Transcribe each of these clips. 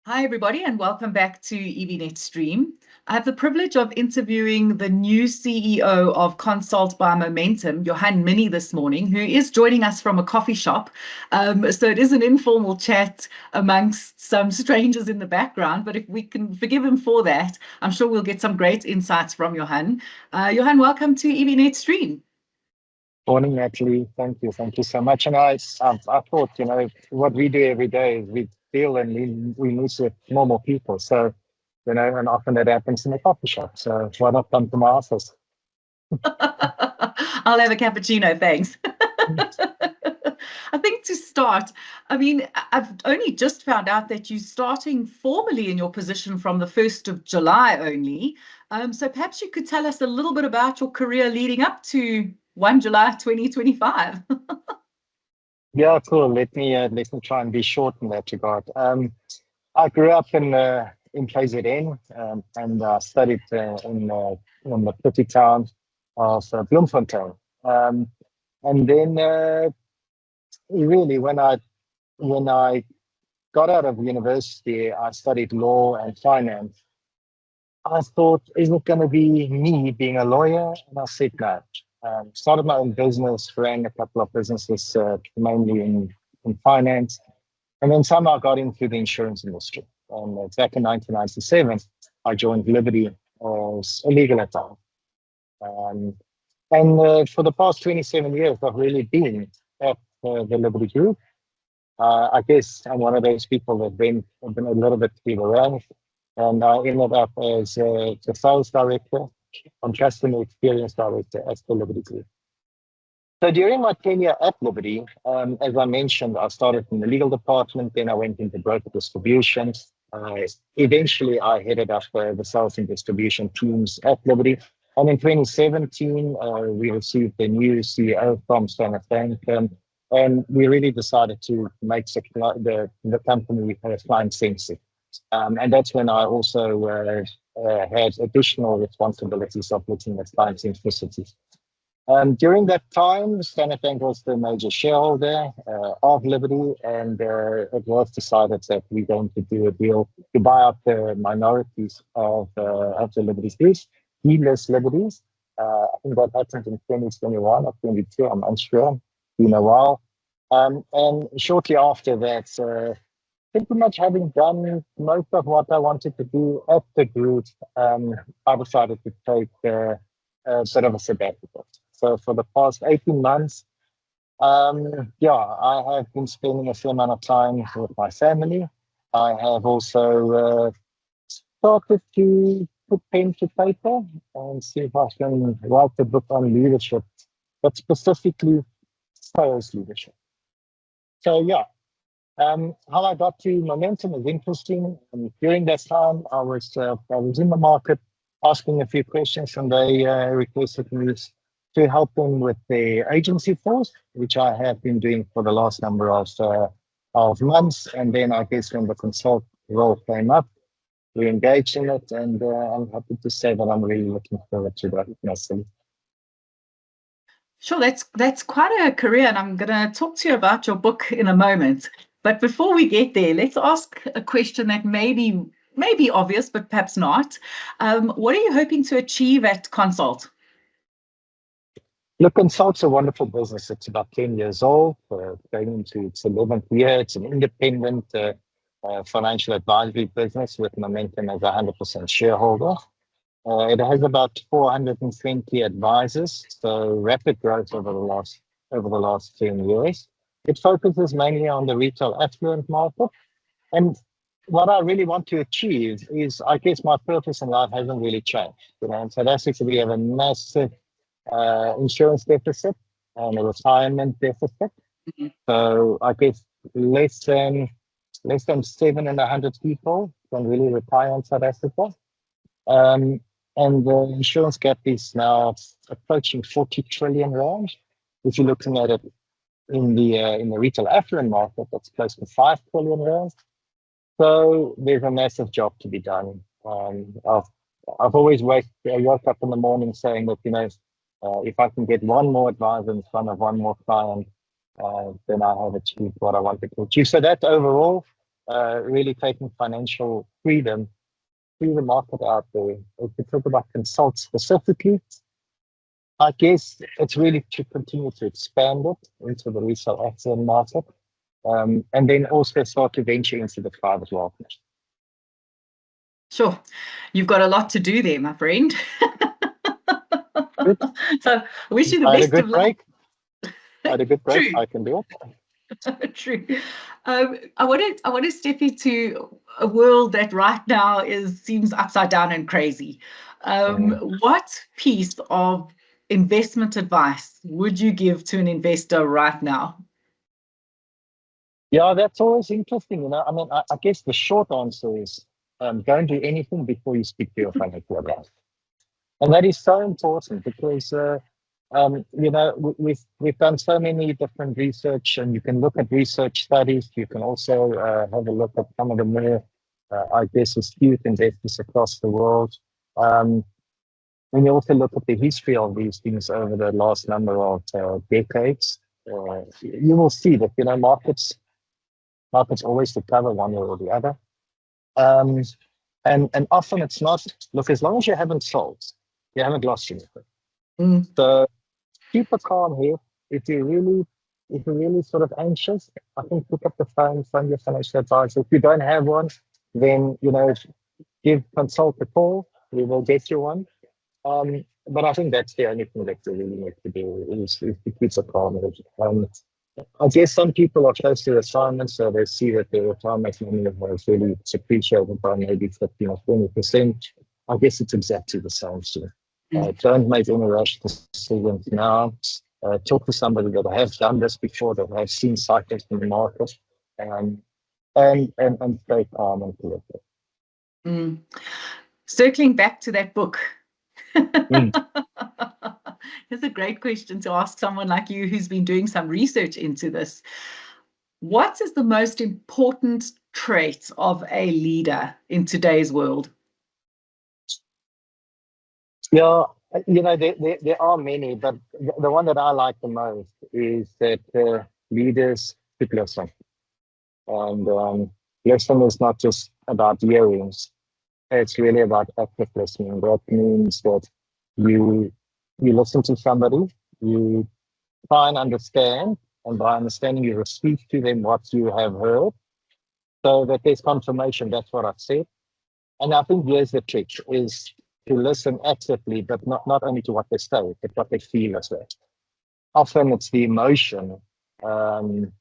Hi, everybody, and welcome back to EVNet Stream. I have the privilege of interviewing the new CEO of Consult by Momentum, Johan Minnie, this morning, who is joining us from a coffee shop. So it is an informal chat amongst some strangers in the background, but if we can forgive him for that, I'm sure we'll get some great insights from Johan. Johan, welcome to EVNet Stream. Morning, Natalie. Thank you. Thank you so much. And I thought, what we do every day is we deal and we meet with normal people. So, and often that happens in a coffee shop. So why not come to my office? I'll have a cappuccino, thanks. I think to start, I mean, I've only just found out that you're starting formally in your position from the 1st of July only. So perhaps you could tell us a little bit about your career leading up to 1 July 2025. Yeah, cool. Let me try and be short in that regard. I grew up in KZN and studied in the pretty town of Bloemfontein. And then really, when I got out of university, I studied law and finance. I thought, is it going to be me being a lawyer? And I said no. Started my own business, ran a couple of businesses, mainly in finance, and then somehow got into the insurance industry. And back in 1997, I joined Liberty as a legal advisor. And for the past 27 years, I've really been at the Liberty Group. I guess I'm one of those people that been a little bit through the ranks, and I ended up as the sales director and customer experience director at the Liberty Group. So during my tenure at Liberty, as I mentioned, I started in the legal department, then I went into broker distribution. Eventually, I headed up the sales and distribution teams at Liberty. And in 2017, we received a new CEO from Standard Bank, and we really decided to make the company client-centric. And that's when I also had additional responsibilities of looking at client centricity. During that time, Standard Bank was the major shareholder of Liberty, and it was decided that we're going to do a deal to buy up the minorities of the Liberty Group, delist Liberties. I think that happened in 2021 or 22, I'm unsure, been a while. And shortly after that, pretty much having done most of what I wanted to do at the group, I decided to take a bit of a sabbatical. So for the past 18 months, I have been spending a fair amount of time with my family. I have also started to put pen to paper and see if I can write a book on leadership, but specifically sales leadership. So how I got to Momentum is interesting. During that time, I was in the market asking a few questions, and they requested me to help them with the agency force, which I have been doing for the last number of months. And then I guess when the consult role came up, we engaged in it, and I'm happy to say that I'm really looking forward to that myself. Sure, that's quite a career, and I'm going to talk to you about your book in a moment. But before we get there, let's ask a question that may be obvious, but perhaps not. What are you hoping to achieve at Consult? Look, Consult's a wonderful business. It's about 10 years old, going into its 11th year. It's an independent financial advisory business with Momentum as a 100% shareholder. It has about 420 advisors, so rapid growth over the last 10 years. It focuses mainly on the retail affluent market. And what I really want to achieve is, I guess my purpose in life hasn't really changed. In South Africa, we have a massive insurance deficit and a retirement deficit. Mm-hmm. So I guess less than 700 people can really retire in South Africa. And the insurance gap is now approaching 40 trillion rand. If you're looking at it in the retail affluent market, that's close to 5 trillion rand. So there's a massive job to be done. I've always woke up in the morning saying that If I can get one more advisor in front of one more client, then I have achieved what I wanted to achieve. So that's overall really taking financial freedom through the market out there. If we talk about consult specifically, I guess it's really to continue to expand it into the resale excellent market, and then also start to venture into the private market. Sure. You've got a lot to do there, my friend. Good. So I wish you the I had a best good of luck. break. I had a good break. True. I can do it. True. I want to step into a world that right now seems upside down and crazy. Mm. What piece of investment advice would you give to an investor right now? Yeah, that's always interesting. I mean, I guess the short answer is don't do anything before you speak to your financial advisor. And that is so important because we've done so many different research, and you can look at research studies. You can also have a look at some of the more, I guess, astute investors across the world. Um, when you also look at the history of these things over the last number of decades, you will see that markets always recover one way or the other. Um, and often it's not. Look, as long as you haven't sold, you haven't lost anything. Mm. So keep a calm here. If you're really sort of anxious, I think pick up the phone, phone your financial advisor. If you don't have one, then give consult a call. We will get you one. But I think that's the only thing that you really need to do is to keep a calm. I guess some people are close to retirement, so they see that their retirement money was really appreciated by maybe 15 or 20%. I guess it's exactly the same. So don't make any rash decisions now. Talk to somebody that has done this before, that has seen cycles in the market, um, and stay calm and collected. Mm. Circling back to that book. Mm. It's a great question to ask someone like you who's been doing some research into this. What is the most important trait of a leader in today's world? Yeah, there are many, but the one that I like the most is that leaders should listen. And listen is not just about hearings; it's really about active listening. That means that you you listen to somebody, you try and understand, and by understanding, you repeat to them what you have heard, so that there's confirmation. That's what I've said. And I think here's the trick: is to listen actively, but not only to what they say, but what they feel as well. Often it's the emotion um,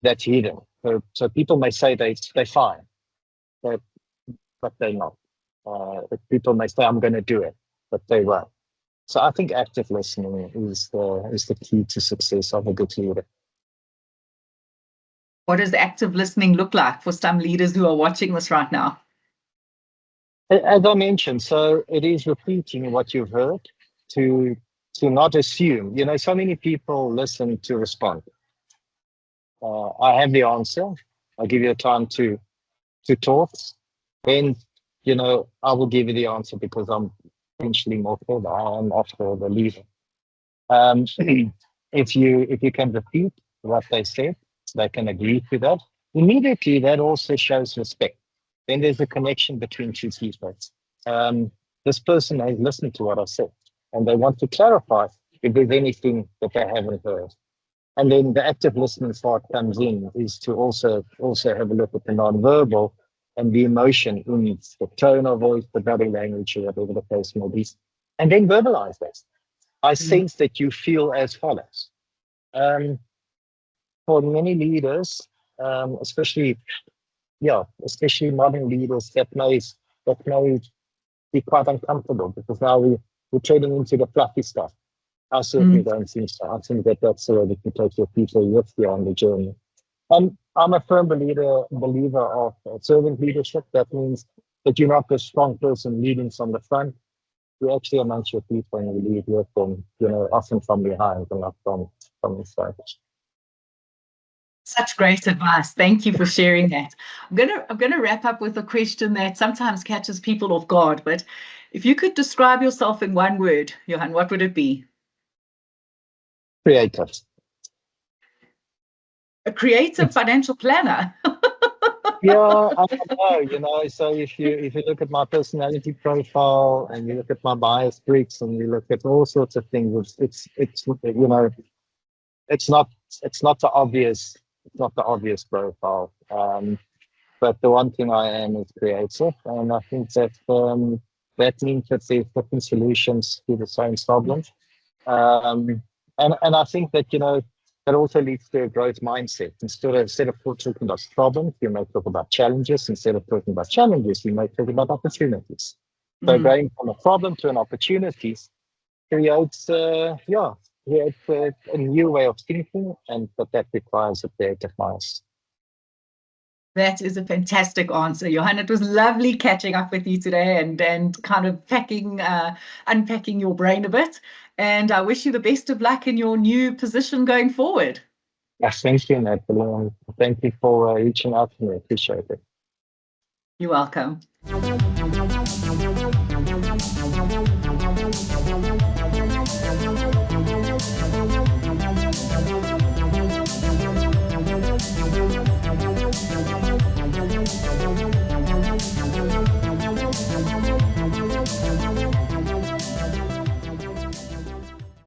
that's hidden. So people may say they're fine, but they're not. People may say, "I'm going to do it," but they won't. So I think active listening is the key to success of a good leader. What does active listening look like for some leaders who are watching this right now? As I mentioned, so it is repeating what you've heard to not assume. So many people listen to respond. I have the answer. I'll give you time to talk. Then, I will give you the answer because I'm potentially more clever. I am after the leader. Um, if you can repeat what they said, they can agree to that. Immediately, that also shows respect. Then there's a connection between two people. Um, this person has listened to what I said, and they want to clarify if there's anything that they haven't heard. And then the active listening part comes in is to also have a look at the nonverbal and the emotion in the tone of voice, the body language, or whatever the case may be, and then verbalize that. I Mm. sense that you feel as follows. Um, for many leaders, especially modern leaders, that may be quite uncomfortable because now we're trading into the fluffy stuff. I certainly Mm. don't think so. I think that's the way that you take your people with you on the journey. I'm a firm believer of servant leadership. That means that you're not the strong person leading from the front. You're actually amongst your people and you lead with them, often from behind and not from the front. Such great advice. Thank you for sharing that. I'm gonna wrap up with a question that sometimes catches people off guard, but if you could describe yourself in one word, Johan, what would it be? Creative. A creative financial planner. Yeah, I don't know, so if you look at my personality profile and you look at my bias bricks and you look at all sorts of things, it's not it's not the obvious profile. But the one thing I am is creative, and I think that that means that there's different solutions to the same problem. And I think that that also leads to a growth mindset. Instead of talking about problems, you might talk about challenges. Instead of talking about challenges, you might talk about opportunities. So Mm. going from a problem to an opportunity creates, a new way of thinking, and but that requires a creative mind. That is a fantastic answer, Johan. It was lovely catching up with you today and kind of unpacking your brain a bit. And I wish you the best of luck in your new position going forward. Yes, thank you, Natalie. Thank you for reaching out to me. Appreciate it. You're welcome.